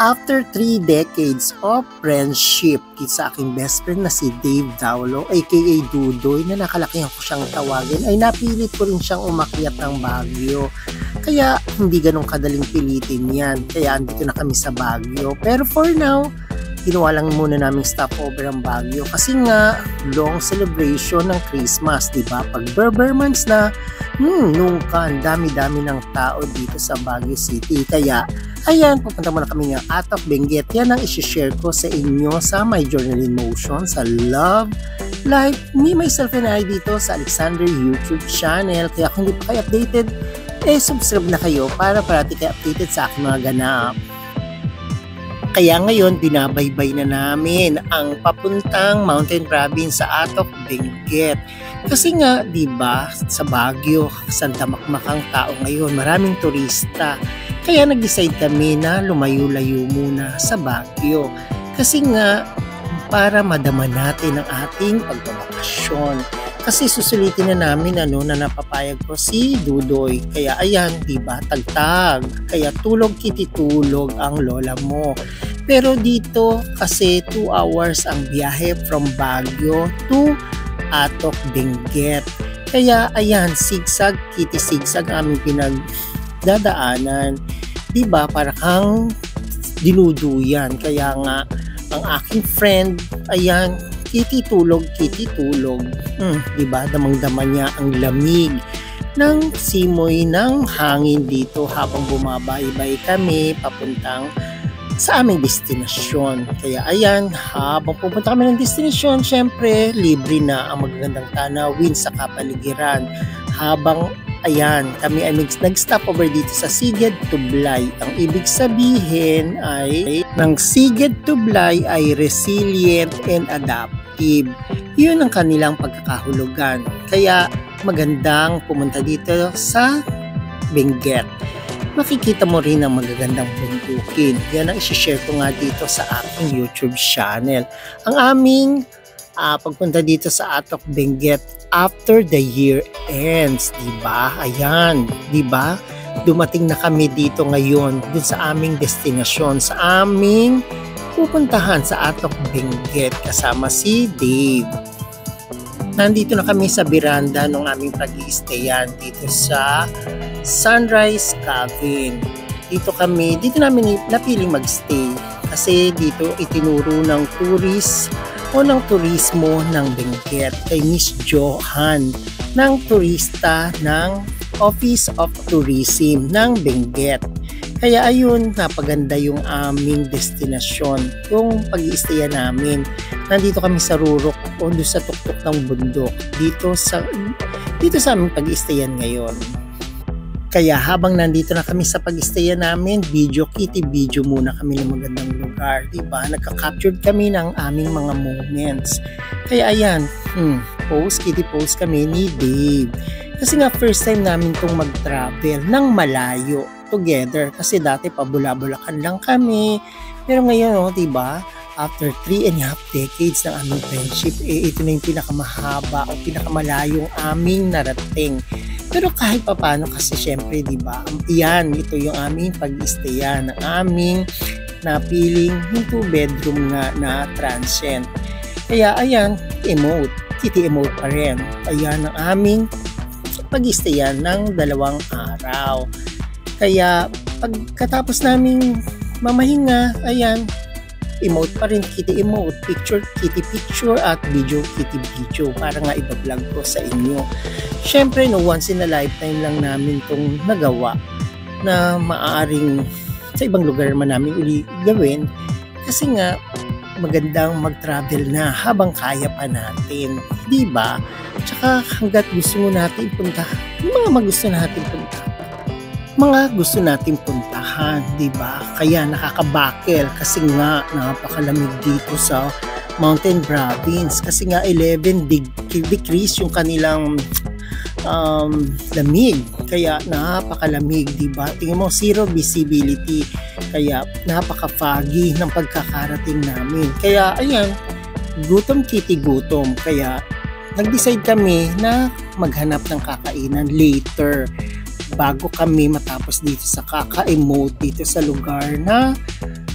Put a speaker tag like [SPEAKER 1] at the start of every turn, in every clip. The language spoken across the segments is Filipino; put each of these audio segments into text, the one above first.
[SPEAKER 1] After 3 decades of friendship sa aking best friend na si Dave Daulo aka Dudoy na nakalakihan ko siyang tawagin ay napilit ko rin siyang umakyat ng Baguio. Kaya hindi ganun kadaling pilitin yan. Kaya andito na kami sa Baguio. Pero for now, ginawa lang muna namin stopover ang Baguio kasi nga long celebration ng Christmas, diba? Pag Berber months na, nung ang dami-dami ng tao dito sa Baguio City. Kaya, ayan, pupunta muna kami nga out of Benguet. Yan ang isi-share ko sa inyo sa My Journal in Motion, sa Love Life, me, myself, and I dito sa Alexander YouTube channel. Kaya kung hindi pa kayo updated, subscribe na kayo para parati kayo updated sa aking mga ganap. Kaya ngayon, binabaybay na namin ang papuntang Mountain Province sa Atok, Benguet. Kasi nga, di ba, sa Baguio, sandamakmakang tao ngayon, maraming turista. Kaya nag-decide kami na lumayo-layo muna sa Baguio. Kasi nga, para madama natin ang ating pagbabakasyon. Kasi susulitin na namin na napapayag ko si Dudoy. Kaya ayan, diba, tagtag. Kaya tulog kititulog ang lola mo. Pero dito kasi 2 hours ang biyahe from Baguio to Atok, Benguet. Kaya ayan, sigsag, kitisigsag aming pinagdadaanan. Diba, para kang dinuduyan. Kaya nga, ang aking friend, ayan, kititulog. Diba, damang-dama niya ang lamig ng simoy ng hangin dito habang bumabaybay kami papuntang sa aming destinasyon. Kaya ayan, habang pupunta kami ng destinasyon, syempre, libre na ang magagandang tanawin sa kapaligiran. Habang ayan, kami ay nag-stop over dito sa Sigid Tublay. Ang ibig sabihin ay ng Sigid Tublay ay resilient and adaptive. Yun ang kanilang pagkakahulugan. Kaya magandang pumunta dito sa Benguet. Makikita mo rin ang magagandang bundukin. Yan ang isi-share ko nga dito sa aking YouTube channel. Ang aming pagpunta dito sa Atok, Benguet after the year ends, diba? Ayan, diba? Dumating na kami dito ngayon dun sa aming destinasyon, sa aming pupuntahan sa Atok, Benguet kasama si Dave. Nandito na kami sa veranda ng aming pag-i-stayan dito sa Sunrise Cabin. Dito namin napiling magstay kasi dito itinuro ng tourist o ng turismo ng Benguet kay Miss Johan ng turista ng Office of Tourism ng Benguet. Kaya ayun, napaganda yung aming destinasyon, yung pag-i-stayan namin. Nandito kami sa Rurok o doon sa tuktok ng bundok dito sa aming pag-i-stayan ngayon. Kaya habang nandito na kami sa pag-i-stayan namin, video muna kami ng magandang lugar, diba? Nagka-captured kami ng aming mga moments. Kaya ayan, post kami ni Dave. Kasi nga first time namin tong mag-travel ng malayo together. Kasi dati pabula-bulakan lang kami. Pero ngayon, diba? After 3.5 decades ng aming friendship, ito na yung pinakamahaba o pinakamalayong aming narating. Pero kahit paano kasi syempre, diba, ito yung aming pag-i-stayan, ang aming napiling yung 2-bedroom nga na transient. Kaya ayan, kiti-emote pa rin. Ayan ang aming pag-i-stayan ng 2 araw. Kaya pagkatapos naming mamahinga, ayan, emote pa rin, kiti-emote, picture at video, kiti-video para nga iba-vlog ko sa inyo. Syempre, once in a lifetime lang namin itong nagawa na maaaring sa ibang lugar man namin uli gawin kasi nga magandang mag-travel na habang kaya pa natin, diba? Tsaka hanggat gusto mo natin punta, mga gusto natin puntahan, diba? Kaya nakakabakel kasi nga napakalamig dito sa Mountain Province kasi nga 11 degrees yung kanilang lamig. Kaya napakalamig, diba? Tingnan mo, 0 visibility. Kaya napaka-foggy ng pagkakarating namin. Kaya ayan, gutom. Kaya nag-decide kami na maghanap ng kakainan later bago kami matapos dito sa kaka-emote dito sa lugar na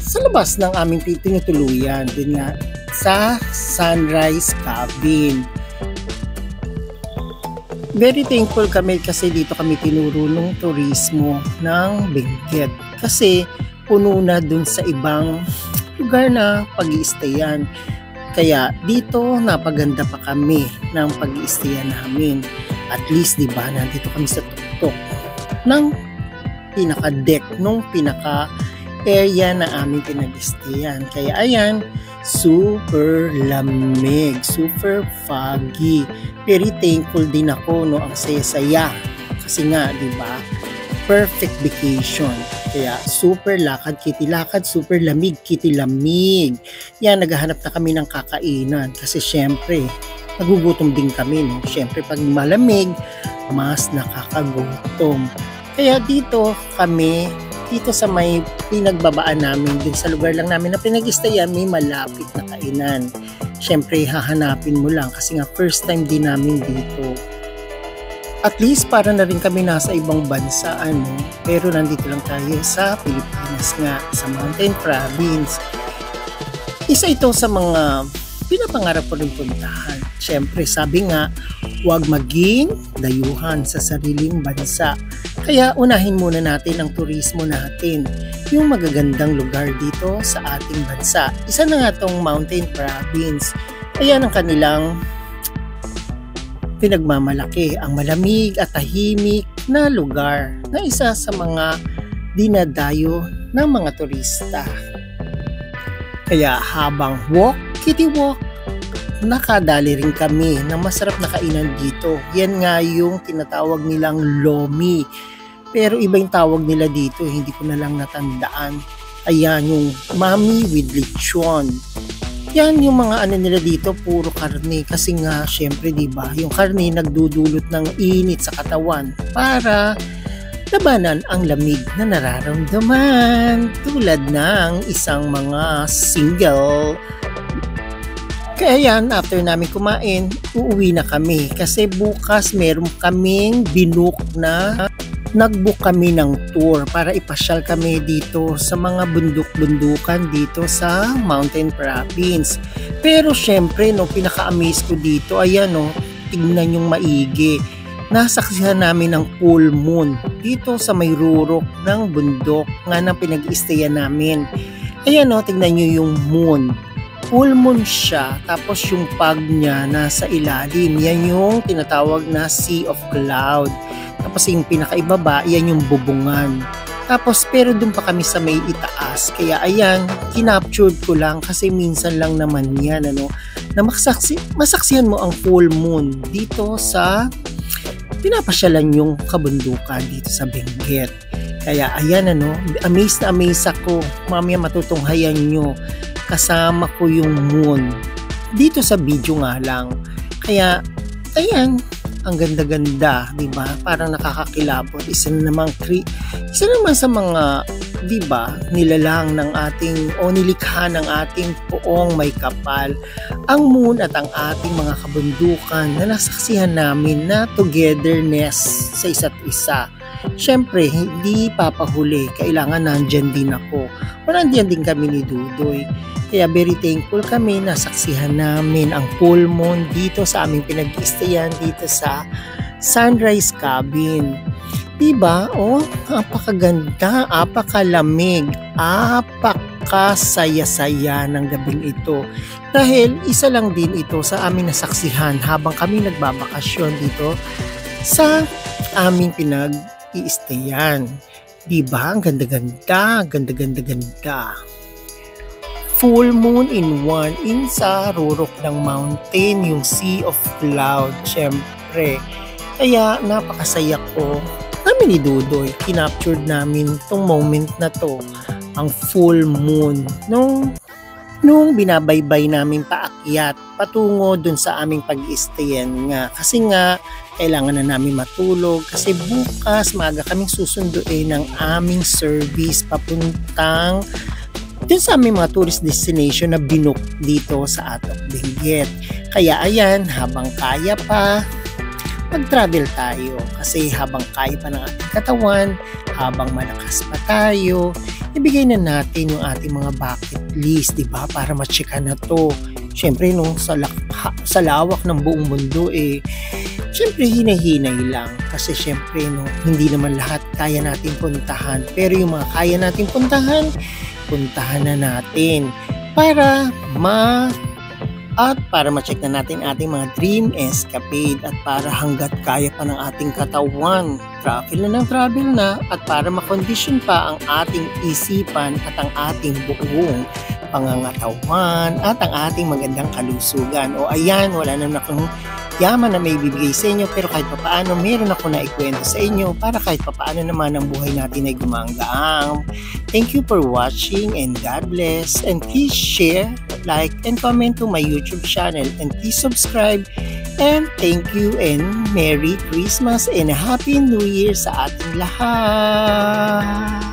[SPEAKER 1] sa labas ng aming tinutuluyan, dun nga sa Sunrise Cabin. Very thankful kami kasi dito kami tinuro ng turismo ng Benguet. Kasi puno na dun sa ibang lugar na pag-i-stayan. Kaya dito napaganda pa kami ng pag-i-stayan namin. At least, di ba, nandito kami sa tuktok ng pinaka-deck, nung pinaka-area na aming pinag-istayan. Kaya ayan, super lamig, super foggy. Very thankful din ako, no, ang saya-saya. Kasi nga, di ba, perfect vacation. Kaya super lakad, kitilakad, super lamig, kitilamig. Yan, naghahanap na kami ng kakainan. Kasi syempre, nagugutom din kami, no? Syempre, pag malamig, mas nakakagutom. Kaya dito kami, dito sa may pinagbabaan namin, din sa lugar lang namin na pinag-istayan, may malapit na kainan. Syempre, hahanapin mo lang kasi nga first time din namin dito. At least, para na rin kami nasa ibang bansa, ano? Pero nandito lang tayo sa Pilipinas nga, sa Mountain Province. Isa ito sa mga pinapangarap ko rin puntahan. Siyempre, sabi nga, huwag maging dayuhan sa sariling bansa. Kaya unahin muna natin ang turismo natin, yung magagandang lugar dito sa ating bansa. Isa na nga itong Mountain Province. Ayan ang kanilang pinagmamalaki, ang malamig at tahimik na lugar na isa sa mga dinadayo ng mga turista. Kaya habang kitty walk, nakadali rin kami ng masarap na kainan dito. Yan nga yung tinatawag nilang lomi. Pero iba yung tawag nila dito, hindi ko na lang natandaan. Ayan, yung mami with lechon. Yan yung mga ano nila dito, puro karne. Kasi nga, syempre, diba, yung karne nagdudulot ng init sa katawan para labanan ang lamig na nararamdaman. Tulad ng isang mga single. Kaya yan, after namin kumain, uuwi na kami. Kasi bukas meron kaming binook na nag-book kami ng tour para ipasyal kami dito sa mga bundok-bundukan dito sa Mountain Province. Pero syempre, no, pinaka-amaze ko dito, ayan, no, tignan yung maigi. Nasaksihan namin ng full moon dito sa may rurok ng bundok nga na pinag-istayan namin. Ayan, no, tignan nyo yung moon. Full moon siya, tapos yung fog niya nasa ilalim. Yan yung tinatawag na Sea of Cloud. Tapos yung pinakaibaba, yan yung bubungan. Tapos pero dun pa kami sa may itaas. Kaya ayan, kinaptured ko lang kasi minsan lang naman yan, ano, na masaksihan mo ang full moon dito sa pinapasyalan yung kabundukan dito sa Benguet. Kaya ayan, ano, amazed na amazed ako. Mamaya matutunghayan nyo. Kasama ko yung moon dito sa video nga lang. Kaya ayan, ang ganda-ganda, di ba? Parang nakakakilabot. Isa naman sa mga, di ba, nilalang ng ating o nilikha ng ating poong may kapal, ang moon at ang ating mga kabundukan na nasaksihan namin na togetherness sa isa't isa. Siyempre, hindi papahuli. Kailangan nandyan din ako. O nandyan din kami ni Dudoy. Kaya very thankful kami na saksihan namin ang full moon dito sa aming pinag-istayan dito sa Sunrise Cabin. Diba? Oh, apakaganda, apakalamig, apakasaya-saya ng gabing ito. Dahil isa lang din ito sa aming nasaksihan habang kami nagbabakasyon dito sa aming pinag-iistayan. Diba? Ang ganda-ganda, ganda-ganda-ganda. Full moon in one in sa rurok ng mountain, yung Sea of Cloud, syempre. Kaya napakasaya ko. Namin ni Dudoy, kinaptured namin tong moment na to, ang full moon. Nung binabaybay namin paakyat, patungo dun sa aming pag-istayan nga. Kasi nga, kailangan na namin matulog kasi bukas maaga kaming susunduin ng aming service papuntang dun sa aming mga tourist destination na binook dito sa Atok Benguet. Kaya ayan, habang kaya pa, mag-travel tayo. Kasi habang kaya pa ng ating katawan, habang malakas pa tayo, ibigay na natin yung ating mga bucket list, di ba? Para ma-checka na to. Siyempre, sa lawak ng buong mundo, siyempre, hinay-hinay lang. Kasi siyempre, hindi naman lahat kaya natin puntahan. Pero yung mga kaya natin puntahan na natin. Para ma-check na natin ating mga dream escapade at para hanggat kaya pa ng ating katawan, travel na at para makondisyon pa ang ating isipan at ang ating buong pangangatawan at ang ating magandang kalusugan. O ayan, wala naman akong yaman na may bibigay sa inyo, pero kahit papaano meron ako na ikwento sa inyo para kahit papaano naman ang buhay natin ay gumagaang. Thank you for watching and God bless, and please share, like, and comment to my YouTube channel, and please subscribe, and thank you and Merry Christmas and Happy New Year sa ating lahat!